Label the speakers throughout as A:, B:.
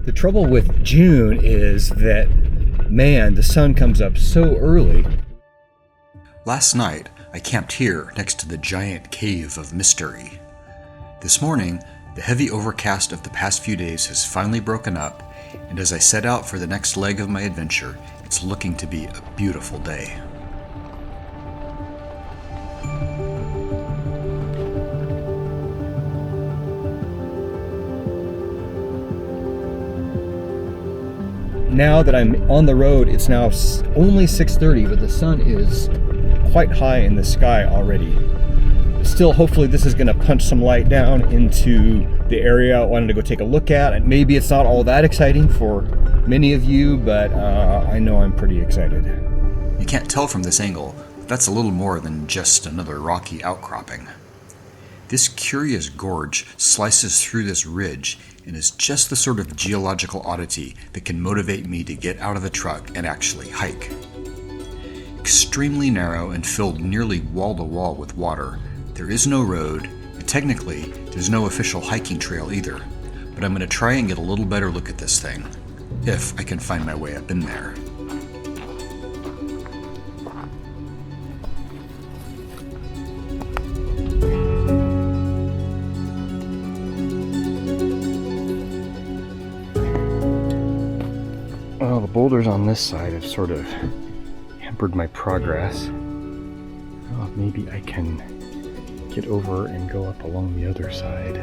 A: The trouble with June is that, man, the sun comes up so early.
B: Last night, I camped here next to the giant cave of mystery. This morning, the heavy overcast of the past few days has finally broken up, and as I set out for the next leg of my adventure, it's looking to be a beautiful day.
A: Now that I'm on the road, it's now only 6:30, but the sun is quite high in the sky already. Still, hopefully this is going to punch some light down into the area I wanted to go take a look at. And maybe it's not all that exciting for many of you, but I know I'm pretty excited.
B: You can't tell from this angle, but that's a little more than just another rocky outcropping. This curious gorge slices through this ridge and is just the sort of geological oddity that can motivate me to get out of the truck and actually hike. Extremely narrow and filled nearly wall to wall with water, there is no road, and technically there's no official hiking trail either, but I'm going to try and get a little better look at this thing, if I can find my way up in there.
A: Well, the boulders on this side have sort of hampered my progress. Well, maybe I can get over and go up along the other side.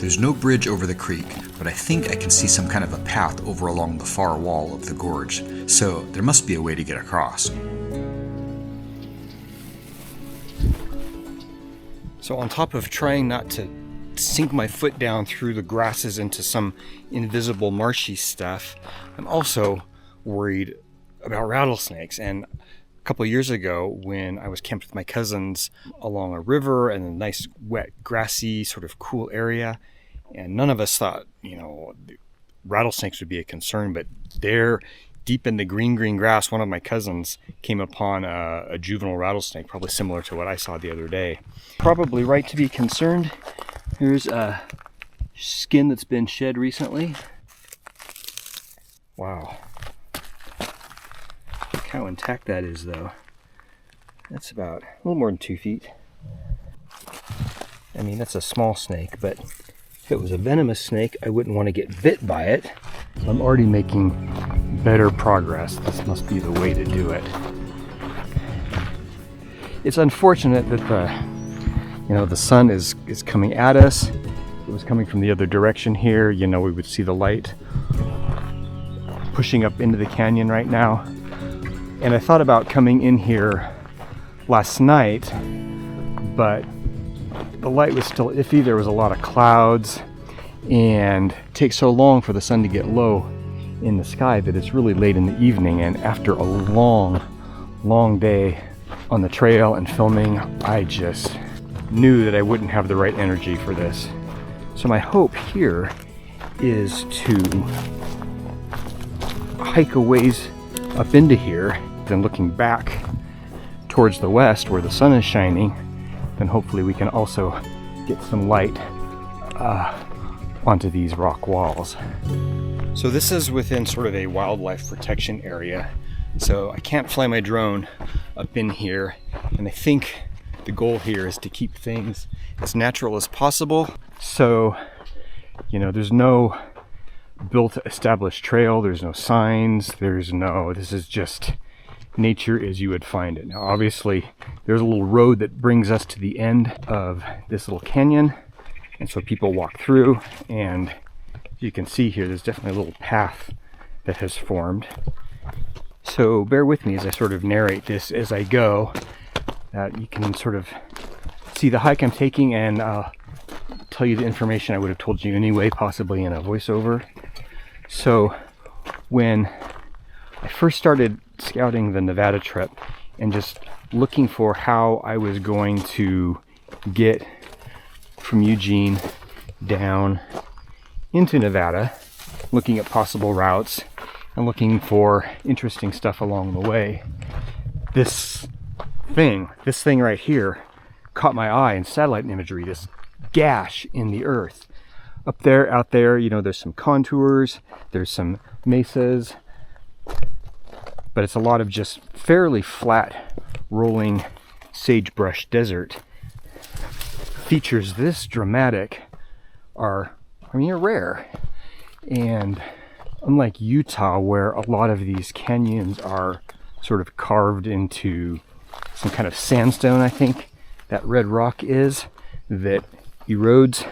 B: There's no bridge over the creek, but I think I can see some kind of a path over along the far wall of the gorge, so there must be a way to get across.
A: So on top of trying not to sink my foot down through the grasses into some invisible marshy stuff, I'm also worried about rattlesnakes. And a couple of years ago, when I was camped with my cousins along a river and a nice wet grassy sort of cool area, and none of us thought rattlesnakes would be a concern, but there deep in the green grass, one of my cousins came upon a juvenile rattlesnake, probably similar to what I saw the other day. Probably right to be concerned. Here's a skin that's been shed recently. Wow. Look how intact that is, though. That's about a little more than 2 feet. I mean, that's a small snake, but if it was a venomous snake, I wouldn't want to get bit by it. I'm already making better progress. This must be the way to do it. It's unfortunate that the sun is coming at us. If it was coming from the other direction here, we would see the light pushing up into the canyon right now. And I thought about coming in here last night, but the light was still iffy. There was a lot of clouds, and it takes so long for the sun to get low in the sky that it's really late in the evening. And after a long day on the trail and filming, I just knew that I wouldn't have the right energy for this. So my hope here is to hike a ways up into here, then looking back towards the west where the sun is shining, then hopefully we can also get some light onto these rock walls. So this is within sort of a wildlife protection area, so I can't fly my drone up in here, and I think the goal here is to keep things as natural as possible. So, there's no built established trail, there's no signs, this is just nature as you would find it. Now obviously there's a little road that brings us to the end of this little canyon, and so people walk through, and as you can see here, there's definitely a little path that has formed. So bear with me as I sort of narrate this as I go. You can sort of see the hike I'm taking, and tell you the information I would have told you anyway, possibly in a voiceover. So when I first started scouting the Nevada trip and just looking for how I was going to get from Eugene down into Nevada, looking at possible routes and looking for interesting stuff along the way, this thing right here caught my eye in satellite imagery, this gash in the earth. up there, out there, you know, there's some contours, there's some mesas, but it's a lot of just fairly flat, rolling sagebrush desert. Features this dramatic are rare. And unlike Utah, where a lot of these canyons are sort of carved into some kind of sandstone, I think that red rock is, that erodes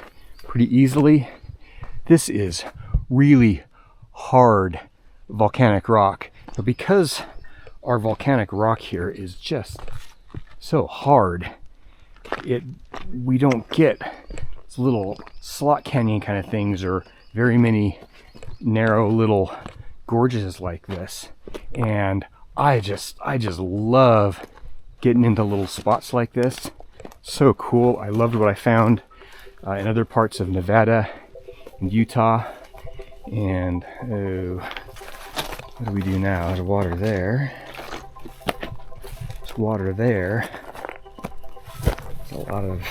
A: pretty easily. This is really hard volcanic rock. But because our volcanic rock here is just so hard, we don't get little slot canyon kind of things or very many narrow little gorges like this. And I just love getting into little spots like this. So cool. I loved what I found in other parts of Nevada and Utah. And what do we do now? There's water there. There's water there. There's a lot of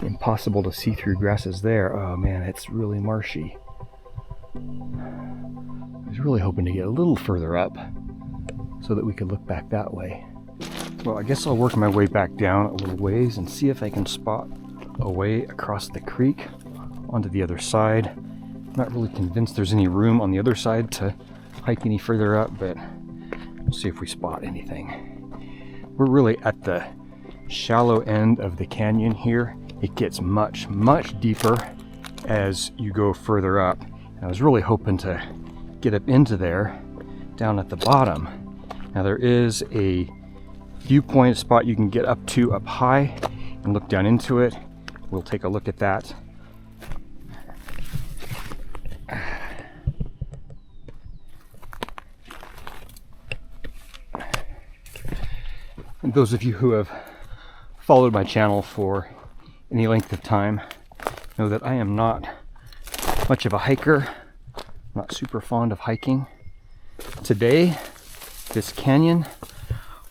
A: impossible to see through grasses there. Oh man, it's really marshy. I was really hoping to get a little further up so that we could look back that way. Well, I guess I'll work my way back down a little ways and see if I can spot a way across the creek onto the other side. I'm not really convinced there's any room on the other side to hike any further up, but we'll see if we spot anything. We're really at the shallow end of the canyon here. It gets much, much deeper as you go further up. And I was really hoping to get up into there down at the bottom. Now there is a viewpoint spot you can get up to up high and look down into it. We'll take a look at that. And those of you who have followed my channel for any length of time know that I am not much of a hiker, not super fond of hiking. Today, this canyon,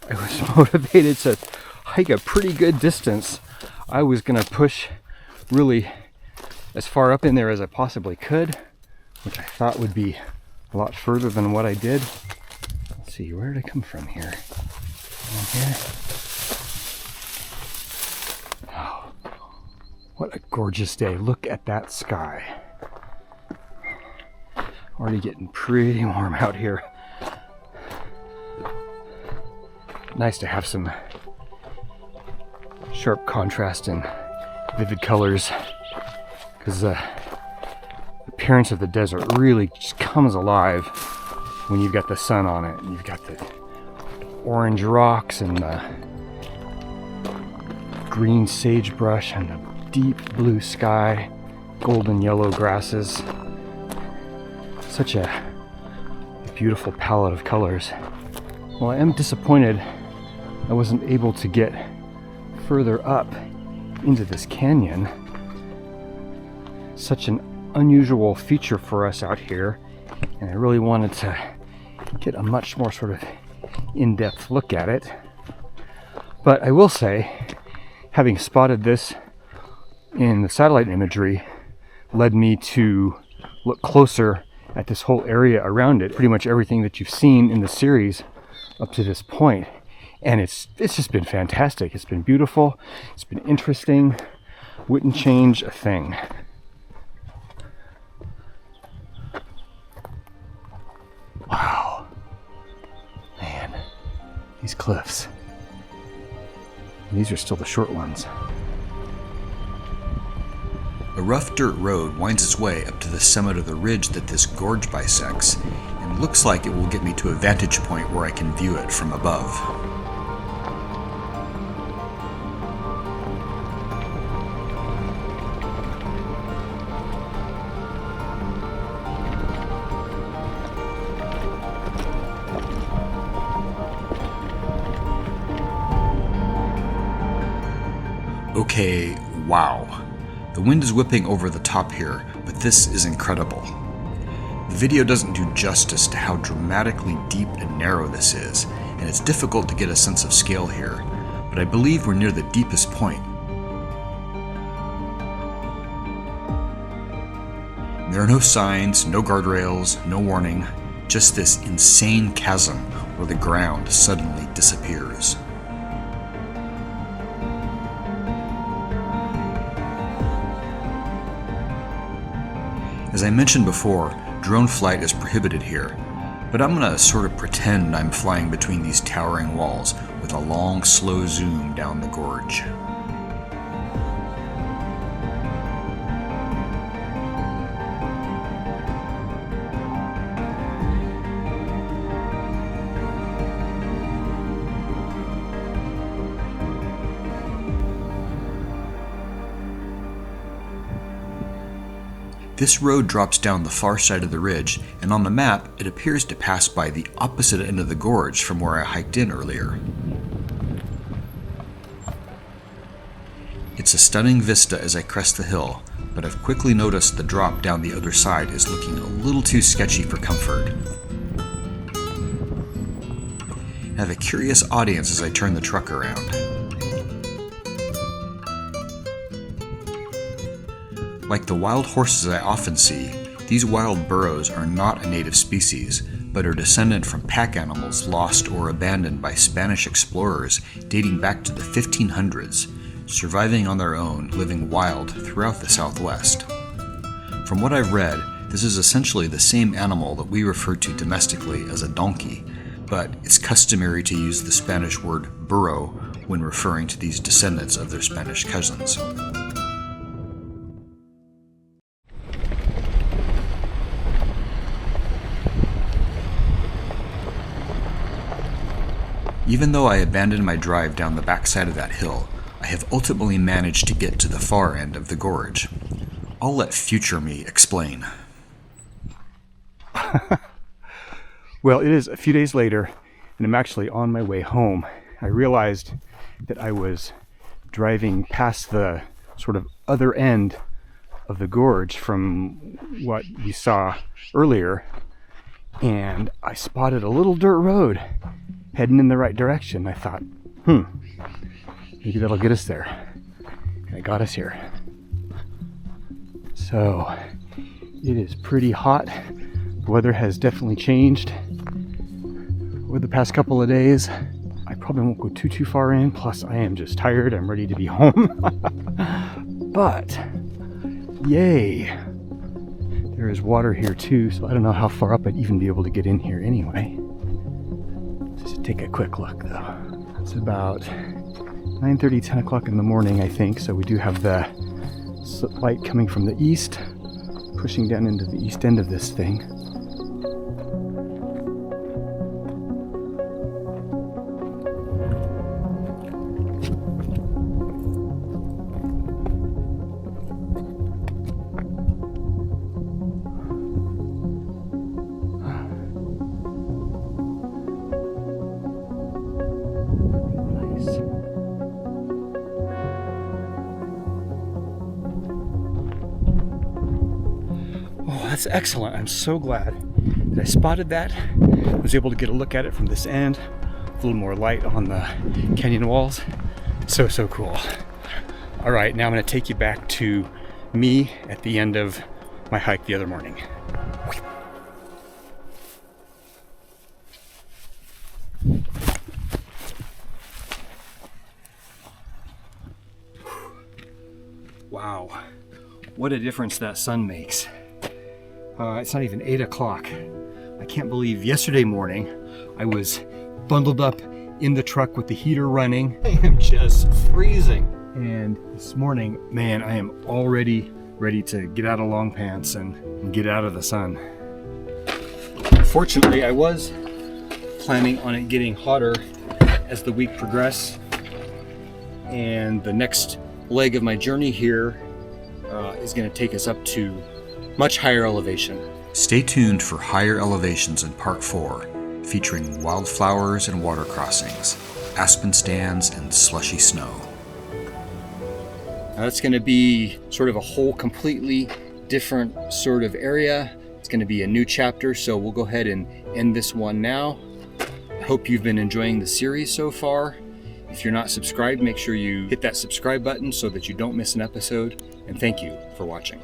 A: I was motivated to hike a pretty good distance. I was gonna push really as far up in there as I possibly could, which I thought would be a lot further than what I did. Let's see, where did I come from here? Down here. Oh, what a gorgeous day. Look at that sky. Already getting pretty warm out here. Nice to have some sharp contrast and vivid colors, because the appearance of the desert really just comes alive when you've got the sun on it and you've got the orange rocks and the green sagebrush and the deep blue sky, golden yellow grasses. Such a beautiful palette of colors. Well, I am disappointed I wasn't able to get further up into this canyon. Such an unusual feature for us out here, and I really wanted to get a much more sort of in-depth look at it. But I will say, having spotted this in the satellite imagery led me to look closer at this whole area around it, pretty much everything that you've seen in the series up to this point. And it's just been fantastic. It's been beautiful. It's been interesting. Wouldn't change a thing. Wow. Man, these cliffs. These are still the short ones.
B: A rough dirt road winds its way up to the summit of the ridge that this gorge bisects, and looks like it will get me to a vantage point where I can view it from above. Okay, wow. The wind is whipping over the top here, but this is incredible. The video doesn't do justice to how dramatically deep and narrow this is, and it's difficult to get a sense of scale here, but I believe we're near the deepest point. There are no signs, no guardrails, no warning, just this insane chasm where the ground suddenly disappears. As I mentioned before, drone flight is prohibited here, but I'm gonna sort of pretend I'm flying between these towering walls with a long, slow zoom down the gorge. This road drops down the far side of the ridge, and on the map, it appears to pass by the opposite end of the gorge from where I hiked in earlier. It's a stunning vista as I crest the hill, but I've quickly noticed the drop down the other side is looking a little too sketchy for comfort. I have a curious audience as I turn the truck around. Like the wild horses I often see, these wild burros are not a native species, but are descendant from pack animals lost or abandoned by Spanish explorers dating back to the 1500s, surviving on their own, living wild throughout the Southwest. From what I've read, this is essentially the same animal that we refer to domestically as a donkey, but it's customary to use the Spanish word burro when referring to these descendants of their Spanish cousins. Even though I abandoned my drive down the backside of that hill, I have ultimately managed to get to the far end of the gorge. I'll let future me explain.
A: Well, it is a few days later, and I'm actually on my way home. I realized that I was driving past the sort of other end of the gorge from what we saw earlier, and I spotted a little dirt road heading in the right direction. I thought, maybe that'll get us there. And it got us here. So it is pretty hot. The weather has definitely changed over the past couple of days. I probably won't go too far in, plus I am just tired. I'm ready to be home. But yay, there is water here too, so I don't know how far up I'd even be able to get in here anyway. Just take a quick look though. It's about 9:30, 10 o'clock in the morning, I think, so we do have the light coming from the east, pushing down into the east end of this thing. That's excellent. I'm so glad that I spotted that. I was able to get a look at it from this end. A little more light on the canyon walls. So cool. All right, now I'm going to take you back to me at the end of my hike the other morning. Wow, what a difference that sun makes. It's not even 8 o'clock. I can't believe yesterday morning I was bundled up in the truck with the heater running. I am just freezing. And this morning, man, I am already ready to get out of long pants and get out of the sun. Fortunately, I was planning on it getting hotter as the week progressed. And the next leg of my journey here is going to take us up to much higher elevation.
B: Stay tuned for higher elevations in part 4, featuring wildflowers and water crossings, aspen stands, and slushy snow.
A: Now that's going to be sort of a whole completely different sort of area. It's going to be a new chapter, so we'll go ahead and end this one now. I hope you've been enjoying the series so far. If you're not subscribed, make sure you hit that subscribe button so that you don't miss an episode, and thank you for watching.